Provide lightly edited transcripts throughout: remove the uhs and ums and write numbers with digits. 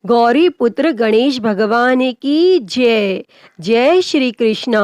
गौरी पुत्र गणेश भगवान की जय। जय श्री कृष्ण।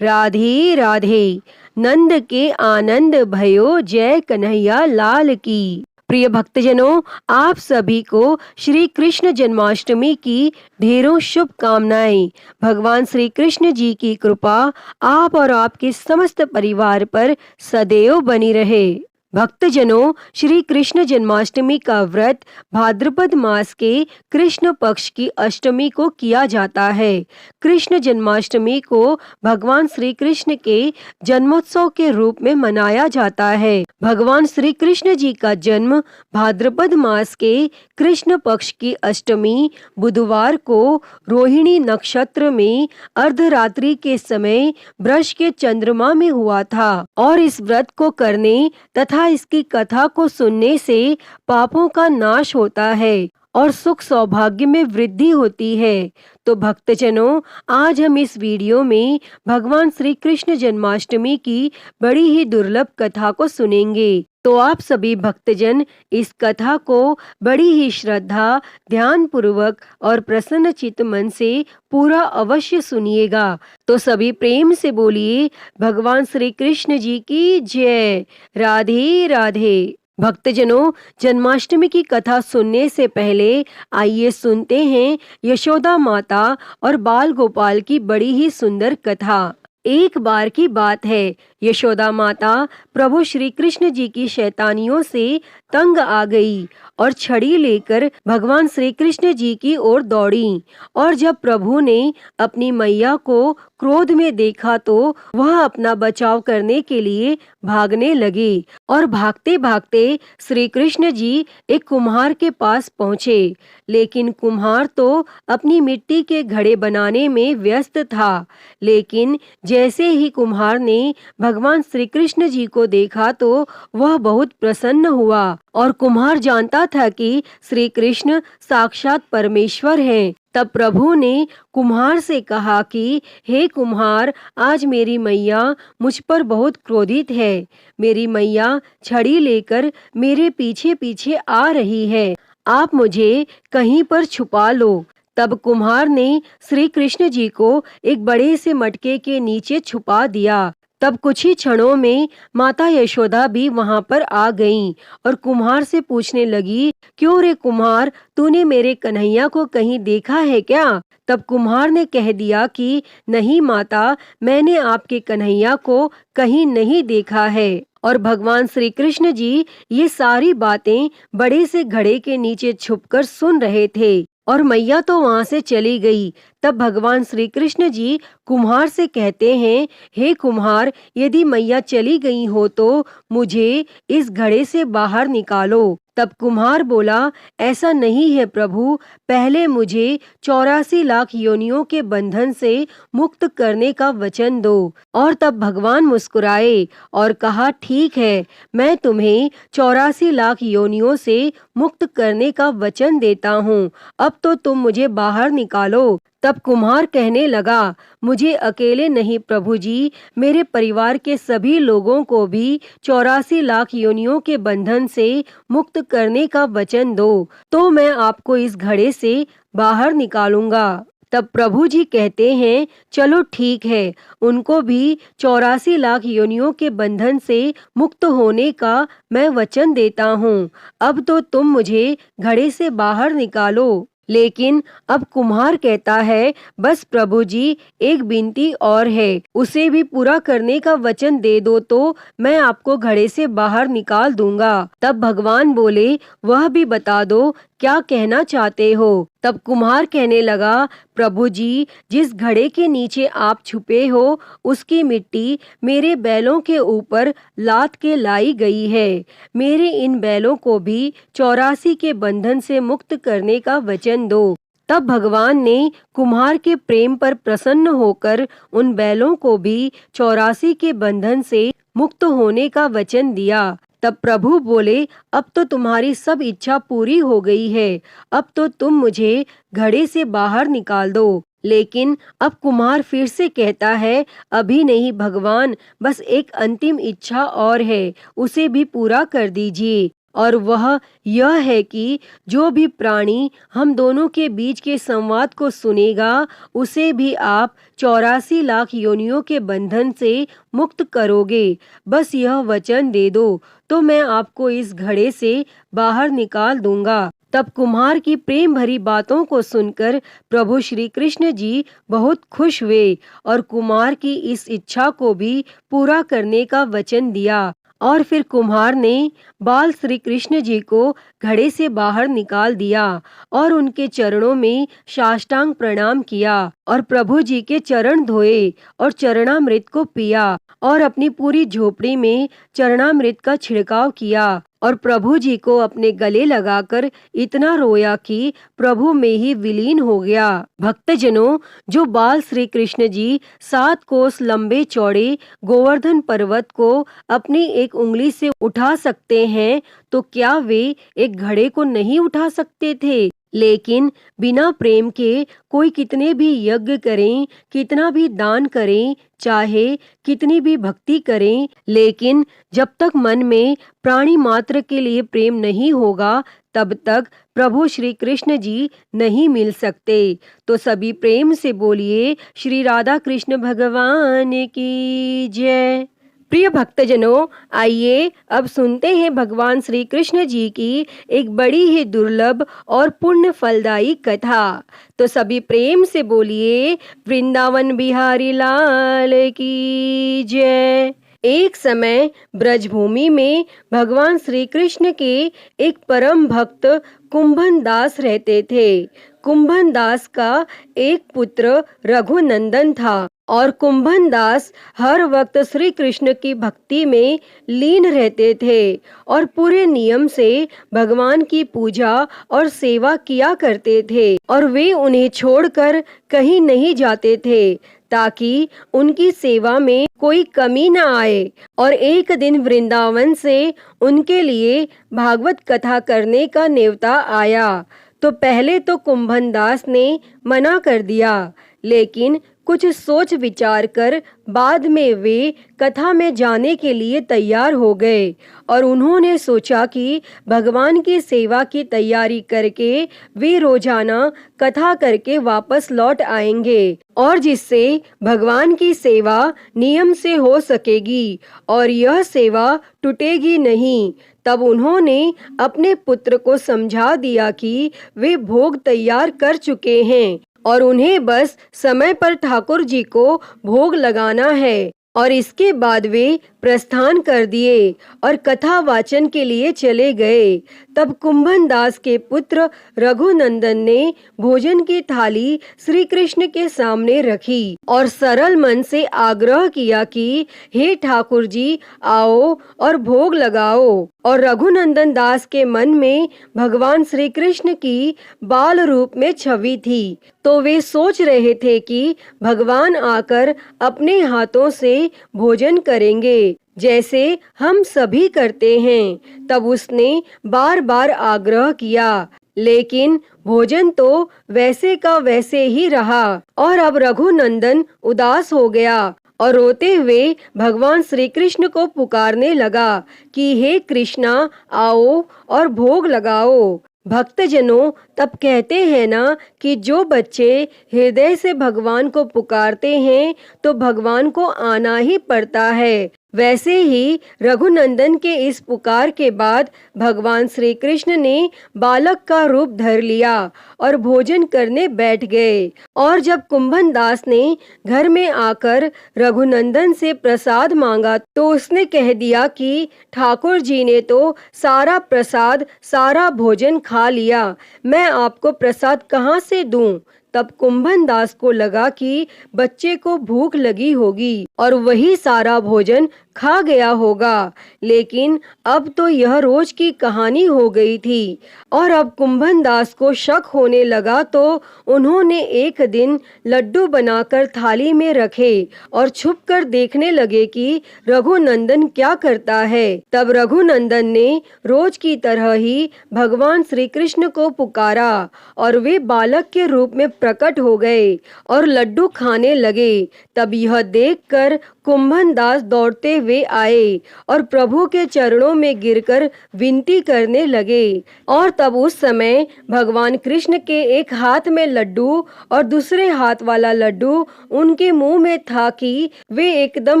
राधे राधे। नंद के आनंद भयो, जय कन्हैया लाल की। प्रिय भक्तजनों, आप सभी को श्री कृष्ण जन्माष्टमी की ढेरों शुभकामनाएं। भगवान श्री कृष्ण जी की कृपा आप और आपके समस्त परिवार पर सदैव बनी रहे। भक्तजनों, श्री कृष्ण जन्माष्टमी का व्रत भाद्रपद मास के कृष्ण पक्ष की अष्टमी को किया जाता है। कृष्ण जन्माष्टमी को भगवान श्री कृष्ण के जन्मोत्सव के रूप में मनाया जाता है। भगवान श्री कृष्ण जी का जन्म भाद्रपद मास के कृष्ण पक्ष की अष्टमी बुधवार को रोहिणी नक्षत्र में अर्धरात्रि के समय वृष के चंद्रमा में हुआ था और इस व्रत को करने तथा इसकी कथा को सुनने से पापों का नाश होता है और सुख सौभाग्य में वृद्धि होती है। तो भक्तजनों, आज हम इस वीडियो में भगवान श्री कृष्ण जन्माष्टमी की बड़ी ही दुर्लभ कथा को सुनेंगे। तो आप सभी भक्तजन इस कथा को बड़ी ही श्रद्धा, ध्यान पूर्वक और प्रसन्न चित्त मन से पूरा अवश्य सुनिएगा। तो सभी प्रेम से बोलिए, भगवान श्री कृष्ण जी की जय। राधे राधे। भक्तजनों, जन्माष्टमी की कथा सुनने से पहले आइए सुनते हैं यशोदा माता और बाल गोपाल की बड़ी ही सुंदर कथा। एक बार की बात है, यशोदा माता प्रभु श्री कृष्ण जी की शैतानियों से तंग आ गई और छड़ी लेकर भगवान श्री कृष्ण जी की ओर दौड़ी। और जब प्रभु ने अपनी मैया को क्रोध में देखा तो वह अपना बचाव करने के लिए भागने लगे और भागते भागते श्री कृष्ण जी एक कुम्हार के पास पहुँचे। लेकिन कुम्हार तो अपनी मिट्टी के घड़े बनाने में व्यस्त था। लेकिन जैसे ही कुम्हार ने भगवान श्री कृष्ण जी को देखा तो वह बहुत प्रसन्न हुआ और कुम्हार जानता था कि श्री कृष्ण साक्षात परमेश्वर हैं। तब प्रभु ने कुम्हार से कहा कि हे कुम्हार, आज मेरी मैया मुझ पर बहुत क्रोधित है। मेरी मैया छड़ी लेकर मेरे पीछे पीछे आ रही है। आप मुझे कहीं पर छुपा लो। तब कुम्हार ने श्री कृष्ण जी को एक बड़े से मटके के नीचे छुपा दिया। तब कुछ ही क्षणों में माता यशोदा भी वहां पर आ गईं और कुम्हार से पूछने लगी, क्यों रे कुम्हार, तूने मेरे कन्हैया को कहीं देखा है क्या? तब कुम्हार ने कह दिया कि नहीं माता, मैंने आपके कन्हैया को कहीं नहीं देखा है। और भगवान श्री कृष्ण जी ये सारी बातें बड़े से घड़े के नीचे छुपकर सुन रहे थे और मैया तो वहां से चली गई। तब भगवान श्री कृष्ण जी कुम्हार से कहते हैं, हे कुम्हार, यदि मैया चली गई हो तो मुझे इस घड़े से बाहर निकालो। तब कुम्हार बोला, ऐसा नहीं है प्रभु, पहले मुझे 84 लाख योनियों के बंधन से मुक्त करने का वचन दो। और तब भगवान मुस्कुराए और कहा, ठीक है, मैं तुम्हें 84 लाख योनियों से मुक्त करने का वचन देता हूँ। अब तो तुम मुझे बाहर निकालो। तब कुम्हार कहने लगा, मुझे अकेले नहीं प्रभु जी, मेरे परिवार के सभी लोगों को भी 84 लाख योनियों के बंधन से मुक्त करने का वचन दो, तो मैं आपको इस घड़े से बाहर निकालूंगा। तब प्रभु जी कहते हैं, चलो ठीक है, उनको भी 84 लाख योनियों के बंधन से मुक्त होने का मैं वचन देता हूँ। अब तो तुम मुझे घड़े से बाहर निकालो। लेकिन अब कुम्हार कहता है, बस प्रभु जी, एक विनती और है, उसे भी पूरा करने का वचन दे दो तो मैं आपको घड़े से बाहर निकाल दूंगा। तब भगवान बोले, वह भी बता दो, क्या कहना चाहते हो? तब कुम्हार कहने लगा, प्रभु जी, जिस घड़े के नीचे आप छुपे हो उसकी मिट्टी मेरे बैलों के ऊपर लाद के लाई गई है। मेरे इन बैलों को भी 84 के बंधन से मुक्त करने का वचन दो। तब भगवान ने कुम्हार के प्रेम पर प्रसन्न होकर उन बैलों को भी 84 के बंधन से मुक्त होने का वचन दिया। तब प्रभु बोले, अब तो तुम्हारी सब इच्छा पूरी हो गई है, अब तो तुम मुझे घड़े से बाहर निकाल दो। लेकिन अब कुम्हार फिर से कहता है, अभी नहीं भगवान, बस एक अंतिम इच्छा और है, उसे भी पूरा कर दीजिए। और वह यह है कि जो भी प्राणी हम दोनों के बीच के संवाद को सुनेगा उसे भी आप 84 लाख योनियों के बंधन से मुक्त करोगे। बस यह वचन दे दो तो मैं आपको इस घड़े से बाहर निकाल दूंगा। तब कुम्हार की प्रेम भरी बातों को सुनकर प्रभु श्री कृष्ण जी बहुत खुश हुए और कुम्हार की इस इच्छा को भी पूरा करने का वचन दिया। और फिर कुम्हार ने बाल श्री कृष्ण जी को घड़े से बाहर निकाल दिया और उनके चरणों में साष्टांग प्रणाम किया और प्रभु जी के चरण धोए और चरणामृत को पिया और अपनी पूरी झोपड़ी में चरणामृत का छिड़काव किया और प्रभु जी को अपने गले लगाकर इतना रोया कि प्रभु में ही विलीन हो गया। भक्तजनों, जो बाल श्री कृष्ण जी 7 कोस लंबे चौड़े गोवर्धन पर्वत को अपनी एक उंगली से उठा सकते हैं तो क्या वे एक घड़े को नहीं उठा सकते थे? लेकिन बिना प्रेम के कोई कितने भी यज्ञ करें, कितना भी दान करें, चाहे कितनी भी भक्ति करें, लेकिन जब तक मन में प्राणी मात्र के लिए प्रेम नहीं होगा तब तक प्रभु श्री कृष्ण जी नहीं मिल सकते। तो सभी प्रेम से बोलिए श्री राधा कृष्ण भगवान की जय। प्रिय भक्तजनों, आइए अब सुनते हैं भगवान श्री कृष्ण जी की एक बड़ी ही दुर्लभ और पुण्य फलदायी कथा। तो सभी प्रेम से बोलिए वृंदावन बिहारी लाल की जय। एक समय ब्रजभूमि में भगवान श्री कृष्ण के एक परम भक्त कुंभन दास रहते थे। कुंभन दास का एक पुत्र रघुनंदन था और कुंभन दास हर वक्त श्री कृष्ण की भक्ति में लीन रहते थे और पूरे नियम से भगवान की पूजा और सेवा किया करते थे और वे उन्हें छोड़कर कहीं नहीं जाते थे ताकि उनकी सेवा में कोई कमी न आए। और एक दिन वृंदावन से उनके लिए भागवत कथा करने का न्योता आया तो पहले तो कुंभन दास ने मना कर दिया, लेकिन कुछ सोच विचार कर बाद में वे कथा में जाने के लिए तैयार हो गए और उन्होंने सोचा कि भगवान की सेवा की तैयारी करके वे रोजाना कथा करके वापस लौट आएंगे और जिससे भगवान की सेवा नियम से हो सकेगी और यह सेवा टूटेगी नहीं। तब उन्होंने अपने पुत्र को समझा दिया कि वे भोग तैयार कर चुके हैं और उन्हें बस समय पर ठाकुर जी को भोग लगाना है। और इसके बाद वे प्रस्थान कर दिए और कथा वाचन के लिए चले गए। तब कुंभन दास के पुत्र रघुनंदन ने भोजन की थाली श्री कृष्ण के सामने रखी और सरल मन से आग्रह किया कि हे ठाकुर जी, आओ और भोग लगाओ। और रघुनंदन दास के मन में भगवान श्री कृष्ण की बाल रूप में छवि थी, तो वे सोच रहे थे कि भगवान आकर अपने हाथों से भोजन करेंगे जैसे हम सभी करते हैं। तब उसने बार बार आग्रह किया, लेकिन भोजन तो वैसे का वैसे ही रहा और अब रघुनंदन उदास हो गया और रोते हुए भगवान श्री कृष्ण को पुकारने लगा कि हे कृष्णा, आओ और भोग लगाओ। भक्तजनों, तब कहते हैं ना कि जो बच्चे हृदय से भगवान को पुकारते हैं तो भगवान को आना ही पड़ता है। वैसे ही रघुनंदन के इस पुकार के बाद भगवान श्री कृष्ण ने बालक का रूप धर लिया और भोजन करने बैठ गए। और जब कुंभन दास ने घर में आकर रघुनंदन से प्रसाद मांगा तो उसने कह दिया कि ठाकुर जी ने तो सारा प्रसाद, सारा भोजन खा लिया, मैं आपको प्रसाद कहाँ से दूं? तब कुंभन दास को लगा कि बच्चे को भूख लगी होगी और वही सारा भोजन खा गया होगा, लेकिन अब तो यह रोज की कहानी हो गई थी। और अब कुंभन दास को शक होने लगा तो उन्होंने एक दिन लड्डू बनाकर थाली में रखे और छुपकर देखने लगे कि रघुनंदन क्या करता है। तब रघुनंदन ने रोज की तरह ही भगवान श्री कृष्ण को पुकारा और वे बालक के रूप में प्रकट हो गए और लड्डू खाने लगे। तब यह देखकर कुंभन दास दौड़ते वे आए और प्रभु के चरणों में गिरकर विनती करने लगे। और तब उस समय भगवान कृष्ण के एक हाथ में लड्डू और दूसरे हाथ वाला लड्डू उनके मुंह में था कि वे एकदम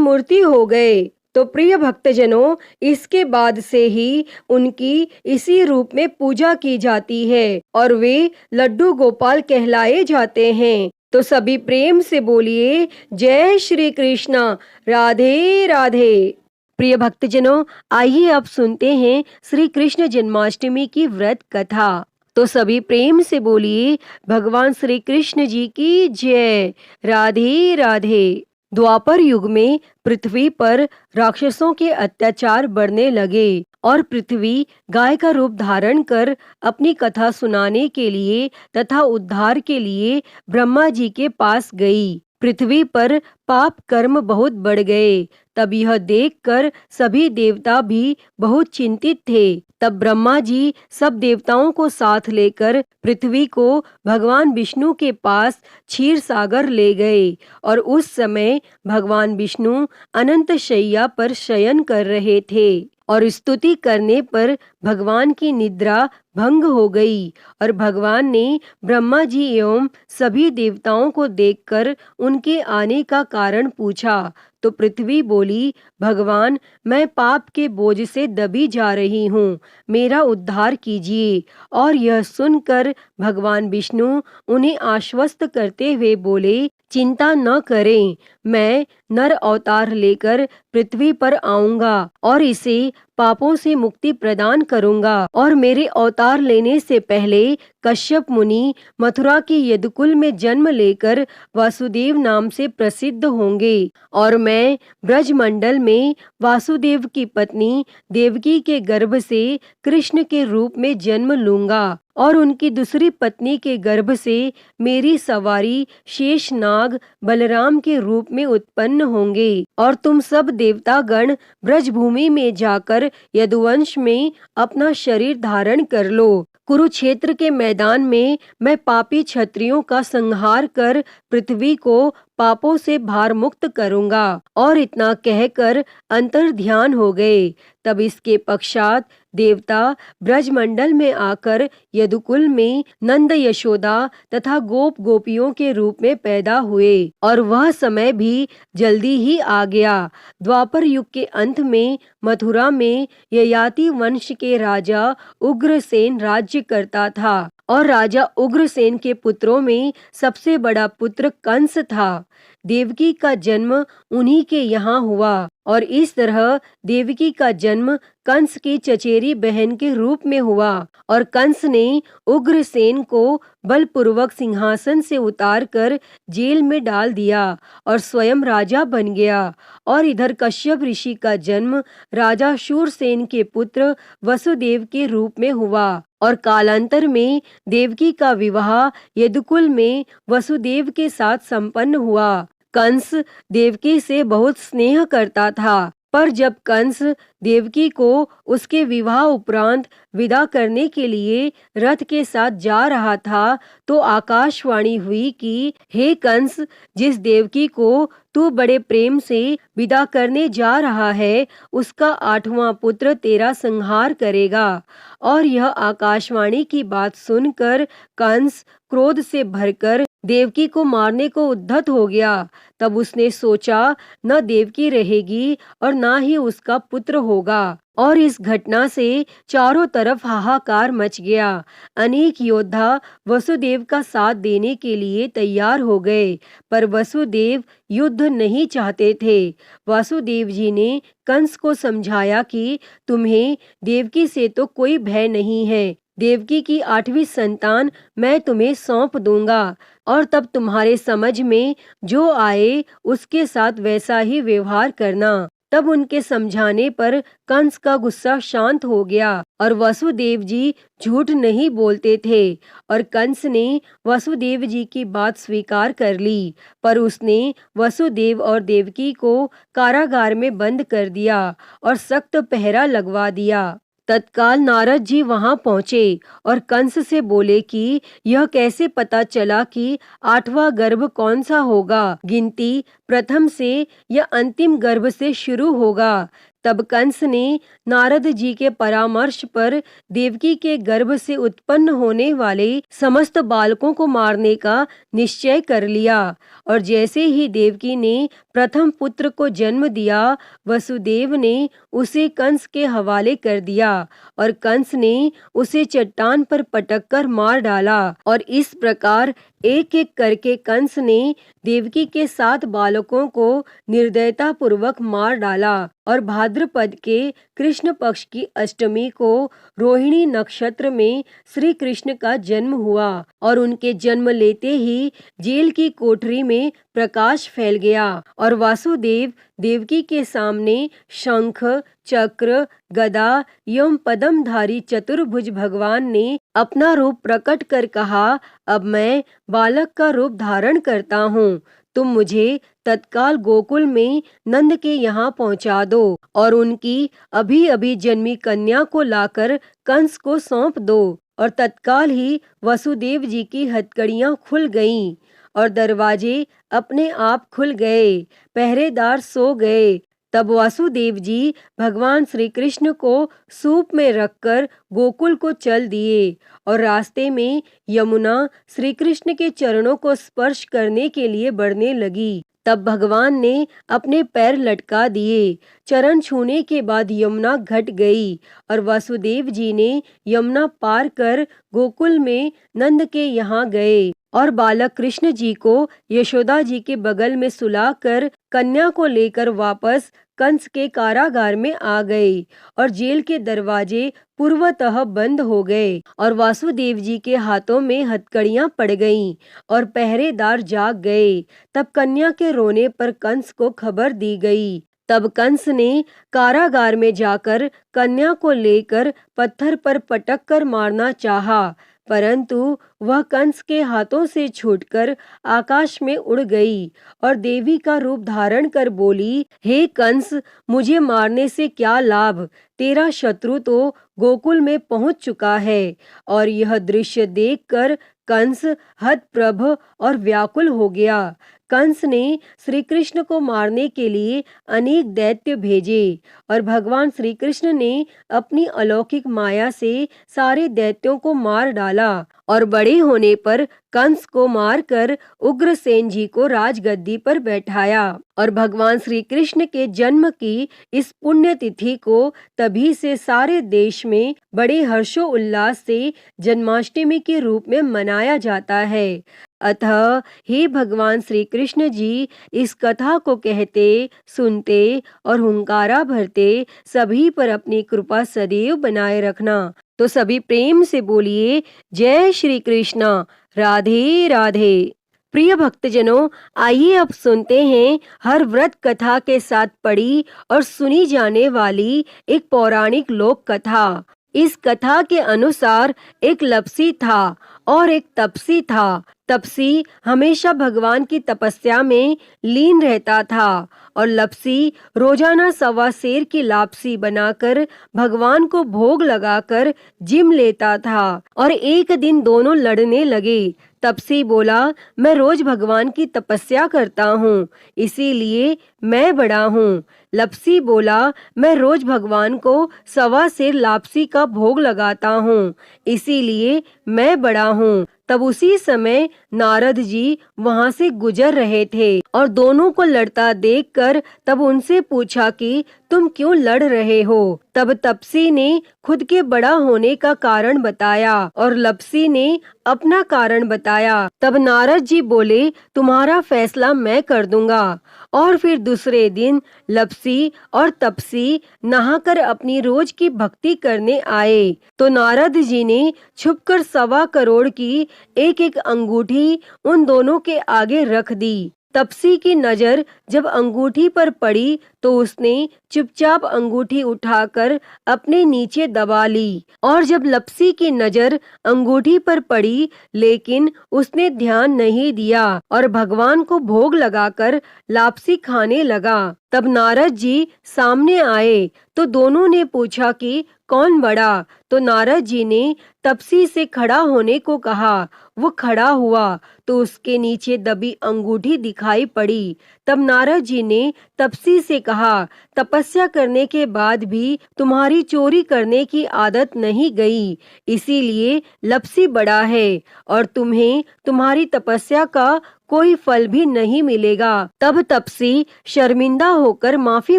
मूर्ति हो गए। तो प्रिय भक्तजनों, इसके बाद से ही उनकी इसी रूप में पूजा की जाती है और वे लड्डू गोपाल कहलाए जाते हैं। तो सभी प्रेम से बोलिए जय श्री कृष्णा, राधे राधे। प्रिय भक्तजनों, आइए अब सुनते हैं श्री कृष्ण जन्माष्टमी की व्रत कथा। तो सभी प्रेम से बोलिए भगवान श्री कृष्ण जी की जय, राधे राधे। द्वापर युग में पृथ्वी पर राक्षसों के अत्याचार बढ़ने लगे और पृथ्वी गाय का रूप धारण कर अपनी कथा सुनाने के लिए तथा उद्धार के लिए ब्रह्मा जी के पास गई। पृथ्वी पर पाप कर्म बहुत बढ़ गए। तब यह देखकर सभी देवता भी बहुत चिंतित थे। तब ब्रह्मा जी सब देवताओं को साथ लेकर पृथ्वी को भगवान विष्णु के पास क्षीर सागर ले गए और उस समय भगवान विष्णु अनंत शैया पर शयन कर रहे थे और स्तुति करने पर भगवान की निद्रा भंग हो गई और भगवान ने ब्रह्मा जी एवं सभी देवताओं को देखकर उनके आने का कारण पूछा। तो पृथ्वी बोली, भगवान, मैं पाप के बोझ से दबी जा रही हूँ, मेरा उद्धार कीजिए। और यह सुनकर भगवान विष्णु उन्हें आश्वस्त करते हुए बोले, चिंता न करें, मैं नर अवतार लेकर पृथ्वी पर आऊंगा और इसे पापों से मुक्ति प्रदान करूंगा। और मेरे अवतार लेने से पहले कश्यप मुनि मथुरा के यदुकुल में जन्म लेकर वासुदेव नाम से प्रसिद्ध होंगे और मैं ब्रजमंडल में वासुदेव की पत्नी देवकी के गर्भ से कृष्ण के रूप में जन्म लूंगा और उनकी दूसरी पत्नी के गर्भ से मेरी सवारी शेषनाग बलराम के रूप में उत्पन्न होंगे और तुम सब देवतागण ब्रजभूमि में जाकर यदुवंश में अपना शरीर धारण कर लो। कुरुक्षेत्र के मैदान में मैं पापी क्षत्रियों का संहार कर पृथ्वी को पापों से भार मुक्त करूंगा। और इतना कहकर अंतर ध्यान हो गए। तब इसके पश्चात देवता ब्रजमंडल में आकर यदुकुल में नंद यशोदा तथा गोप गोपियों के रूप में पैदा हुए और वह समय भी जल्दी ही आ गया। द्वापर युग के अंत में मथुरा में ययाति वंश के राजा उग्रसेन राज्य करता था और राजा उग्रसेन के पुत्रों में सबसे बड़ा पुत्र कंस था। देवकी का जन्म उन्हीं के यहाँ हुआ और इस तरह देवकी का जन्म कंस की चचेरी बहन के रूप में हुआ और कंस ने उग्रसेन को बलपूर्वक सिंहासन से उतारकर जेल में डाल दिया और स्वयं राजा बन गया। और इधर कश्यप ऋषि का जन्म राजा शूरसेन के पुत्र वसुदेव के रूप में हुआ और कालांतर में देवकी का विवाह यदुकुल में वसुदेव के साथ संपन्न हुआ। कंस देवकी से बहुत स्नेह करता था, पर जब कंस देवकी को उसके विवाह उपरांत विदा करने के लिए रथ के साथ जा रहा था तो आकाशवाणी हुई कि हे कंस, जिस देवकी को तू बड़े प्रेम से विदा करने जा रहा है उसका 8वां पुत्र तेरा संहार करेगा। और यह आकाशवाणी की बात सुनकर कंस क्रोध से भरकर देवकी को मारने को उद्यत हो गया। तब उसने सोचा न देवकी रहेगी और न ही उसका पुत्र होगा और इस घटना से चारों तरफ हाहाकार मच गया। अनेक योद्धा वसुदेव का साथ देने के लिए तैयार हो गए, पर वसुदेव युद्ध नहीं चाहते थे। वासुदेव जी ने कंस को समझाया कि तुम्हें देवकी से तो कोई भय नहीं है, देवकी की 8वीं संतान मैं तुम्हें सौंप दूंगा और तब तुम्हारे समझ में जो आए उसके साथ वैसा ही व्यवहार करना। तब उनके समझाने पर कंस का गुस्सा शांत हो गया और वसुदेव जी झूठ नहीं बोलते थे और कंस ने वसुदेव जी की बात स्वीकार कर ली, पर उसने वसुदेव और देवकी को कारागार में बंद कर दिया और सख्त पहरा लगवा दिया। तत्काल नारद जी वहां पहुंचे और कंस से बोले कि यह कैसे पता चला कि 8वां गर्भ कौन सा होगा, गिनती प्रथम से या अंतिम गर्भ से शुरू होगा। तब कंस ने नारद जी के परामर्श पर देवकी के गर्भ से उत्पन्न होने वाले समस्त बालकों को मारने का निश्चय कर लिया। और जैसे ही देवकी ने प्रथम पुत्र को जन्म दिया, वसुदेव ने उसे कंस के हवाले कर दिया और कंस ने उसे चट्टान पर पटककर मार डाला। और इस प्रकार एक एक करके कंस ने देवकी के 7 बालकों को निर्दयता पूर्वक मार डाला। और भाद्रपद के कृष्ण पक्ष की अष्टमी को रोहिणी नक्षत्र में श्री कृष्ण का जन्म हुआ और उनके जन्म लेते ही जेल की कोठरी में प्रकाश फैल गया और वासुदेव देवकी के सामने शंख, चक्र, गदा एवं पद्मधारी चतुर्भुज भगवान ने अपना रूप प्रकट कर कहा, अब मैं बालक का रूप धारण करता हूँ। तुम मुझे तत्काल गोकुल में नंद के यहाँ पहुँचा दो और उनकी अभी अभी जन्मी कन्या को लाकर कंस को सौंप दो। और तत्काल ही वसुदेव जी की हथकड़ियाँ खुल गईं और दरवाजे अपने आप खुल गए, पहरेदार सो गए। तब वासुदेव जी भगवान श्री कृष्ण को सूप में रखकर गोकुल को चल दिए और रास्ते में यमुना श्री कृष्ण के चरणों को स्पर्श करने के लिए बढ़ने लगी। तब भगवान ने अपने पैर लटका दिए। चरण छूने के बाद यमुना घट गई और वासुदेव जी ने यमुना पार कर गोकुल में नंद के यहाँ गए और बालक कृष्ण जी को यशोदा जी के बगल में सुलाकर कन्या को लेकर वापस कंस के कारागार में आ गए और जेल के दरवाजे पूर्वतः बंद हो गए और वासुदेव जी के हाथों में हथकड़ियां पड़ गईं और पहरेदार जाग गए। तब कन्या के रोने पर कंस को खबर दी गई। तब कंस ने कारागार में जाकर कन्या को लेकर पत्थर पर पटक कर मारना चाहा, परंतु वह कंस के हाथों से छूटकर आकाश में उड़ गई और देवी का रूप धारण कर बोली, हे कंस, मुझे मारने से क्या लाभ? तेरा शत्रु तो गोकुल में पहुंच चुका है। और यह दृश्य देखकर कंस हतप्रभ और व्याकुल हो गया। कंस ने श्री कृष्ण को मारने के लिए अनेक दैत्य भेजे और भगवान श्री कृष्ण ने अपनी अलौकिक माया से सारे दैत्यों को मार डाला और बड़े होने पर कंस को मारकर उग्रसेन जी को राजगद्दी पर बैठाया। और भगवान श्री कृष्ण के जन्म की इस पुण्य तिथि को तभी से सारे देश में बड़े हर्षोल्लास से जन्माष्टमी के रूप में मनाया जाता है। अतः हे भगवान श्री कृष्ण जी, इस कथा को कहते, सुनते और हुंकारा भरते सभी पर अपनी कृपा सदैव बनाए रखना। तो सभी प्रेम से बोलिए, जय श्री कृष्णा, राधे राधे। प्रिय भक्तजनों, आइए अब सुनते हैं हर व्रत कथा के साथ पढ़ी और सुनी जाने वाली एक पौराणिक लोक कथा। इस कथा के अनुसार एक लपसी था और एक तपसी था। तपसी हमेशा भगवान की तपस्या में लीन रहता था और लपसी रोजाना 1.25 सेर की लापसी बनाकर भगवान को भोग लगाकर जिम लेता था। और एक दिन दोनों लड़ने लगे। तपसी बोला, मैं रोज भगवान की तपस्या करता हूँ, इसीलिए मैं बड़ा हूँ। लपसी बोला, मैं रोज भगवान को 1.25 सेर लापसी का भोग लगाता हूँ, इसीलिए मैं बड़ा हूँ। तब उसी समय नारद जी वहां से गुजर रहे थे और दोनों को लड़ता देखकर तब उनसे पूछा कि तुम क्यों लड़ रहे हो? तब तपसी ने खुद के बड़ा होने का कारण बताया और लपसी ने अपना कारण बताया। तब नारद जी बोले, तुम्हारा फैसला मैं कर दूंगा। और फिर दूसरे दिन लपसी और तपसी नहाकर अपनी रोज की भक्ति करने आए तो नारद जी ने छुपकर 1.25 करोड़ की एक एक अंगूठी उन दोनों के आगे रख दी। तपसी की नजर जब अंगूठी पर पड़ी तो उसने चुपचाप अंगूठी उठाकर अपने नीचे दबा ली और जब लपसी की नजर अंगूठी पर पड़ी लेकिन उसने ध्यान नहीं दिया और भगवान को भोग लगाकर लापसी खाने लगा। तब नारद जी सामने आए तो दोनों ने पूछा कि कौन बड़ा? तो नारद जी ने तपसी से खड़ा होने को कहा। वो खड़ा हुआ तो उसके नीचे दबी अंगूठी दिखाई पड़ी। तब नारद जी ने तपसी से कहा, तपस्या करने के बाद भी तुम्हारी चोरी करने की आदत नहीं गई, इसीलिए लपसी बड़ा है और तुम्हें तुम्हारी तपस्या का कोई फल भी नहीं मिलेगा। तब तपसी शर्मिंदा होकर माफी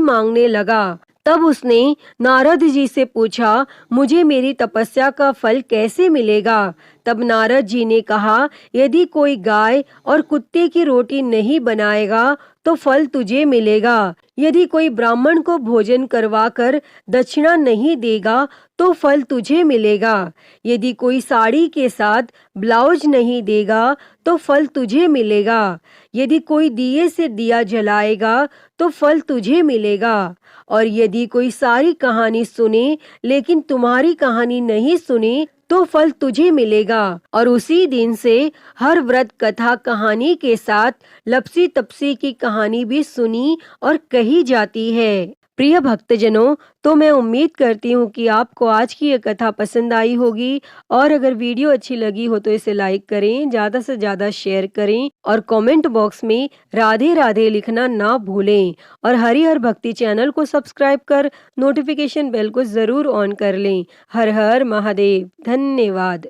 मांगने लगा। तब उसने नारद जी से पूछा, मुझे मेरी तपस्या का फल कैसे मिलेगा? तब नारद जी ने कहा, यदि कोई गाय और कुत्ते की रोटी नहीं बनाएगा तो फल तुझे मिलेगा। यदि कोई ब्राह्मण को भोजन करवाकर दक्षिणा नहीं देगा तो फल तुझे मिलेगा। यदि कोई साड़ी के साथ ब्लाउज नहीं देगा तो फल तुझे मिलेगा। यदि कोई दिए से दिया जलाएगा तो फल तुझे मिलेगा। और यदि कोई सारी कहानी सुने लेकिन तुम्हारी कहानी नहीं सुने तो फल तुझे मिलेगा। और उसी दिन से हर व्रत कथा कहानी के साथ लपसी तपसी की कहानी भी सुनी और कही जाती है। प्रिय भक्तजनों, तो मैं उम्मीद करती हूँ कि आपको आज की ये कथा पसंद आई होगी और अगर वीडियो अच्छी लगी हो तो इसे लाइक करें, ज़्यादा से ज़्यादा शेयर करें और कमेंट बॉक्स में राधे राधे लिखना ना भूलें और हरिहर भक्ति चैनल को सब्सक्राइब कर नोटिफिकेशन बेल को ज़रूर ऑन कर लें। हर हर महादेव। धन्यवाद।